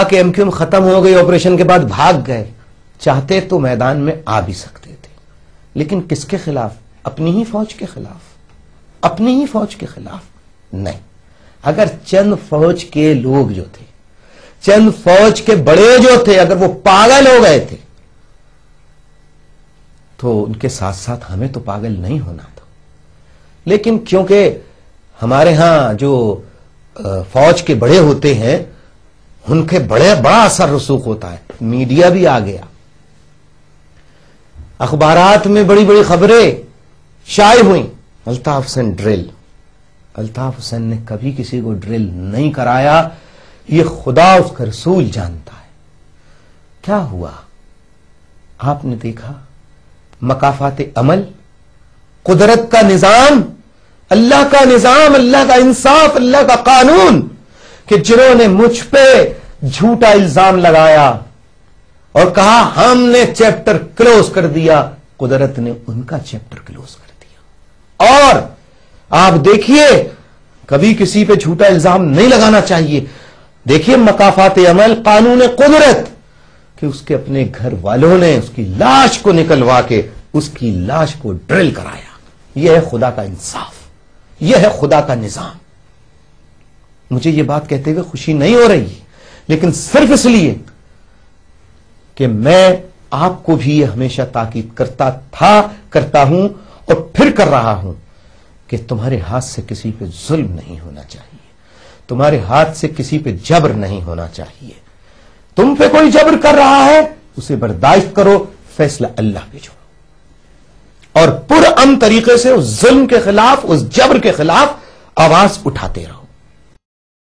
کہ MQM ختم ہو گئی، آپریشن کے بعد بھاگ گئے. چاہتے تو میدان میں آ بھی سکتے تھے، لیکن کس کے خلاف؟ اپنی ہی فوج کے خلاف. اپنی ہی فوج کے خلاف نہیں. اگر چند فوج کے لوگ جو تھے، چند فوج کے بڑے جو تھے، اگر وہ پاگل ہو گئے تھے تو ان کے ساتھ ساتھ ہمیں تو پاگل نہیں ہونا تھا. لیکن کیونکہ ہمارے ہاں جو فوج کے بڑے ہوتے ہیں ان کے بڑا اثر رسوخ ہوتا ہے. میڈیا بھی آ گیا، اخبارات میں بڑی بڑی خبریں شائع ہوئیں. الطاف حسین ڈرل. الطاف حسین نے کبھی کسی کو ڈرل نہیں کرایا، یہ خدا اس کا رسول جانتا ہے. کیا ہوا؟ آپ نے دیکھا مکافات عمل، قدرت کا نظام، اللہ کا نظام، اللہ کا انصاف، اللہ کا قانون، کہ جنہوں نے مجھ پہ جھوٹا الزام لگایا اور کہا ہم نے چیپٹر کلوز کر دیا، قدرت نے ان کا چیپٹر کلوز کر دیا. اور آپ دیکھیے کبھی کسی پہ جھوٹا الزام نہیں لگانا چاہیے. دیکھیے مکافات عمل، قانون قدرت، کہ اس کے اپنے گھر والوں نے اس کی لاش کو نکلوا کے اس کی لاش کو ڈرل کرایا. یہ ہے خدا کا انصاف، یہ ہے خدا کا نظام. مجھے یہ بات کہتے ہوئے خوشی نہیں ہو رہی، لیکن صرف اس لیے کہ میں آپ کو بھی یہ ہمیشہ تاکید کرتا تھا، کرتا ہوں اور پھر کر رہا ہوں کہ تمہارے ہاتھ سے کسی پہ ظلم نہیں ہونا چاہیے، تمہارے ہاتھ سے کسی پہ جبر نہیں ہونا چاہیے. تم پہ کوئی جبر کر رہا ہے اسے برداشت کرو، فیصلہ اللہ پہ چھوڑو، اور پرامن طریقے سے اس ظلم کے خلاف، اس جبر کے خلاف آواز اٹھاتے رہو.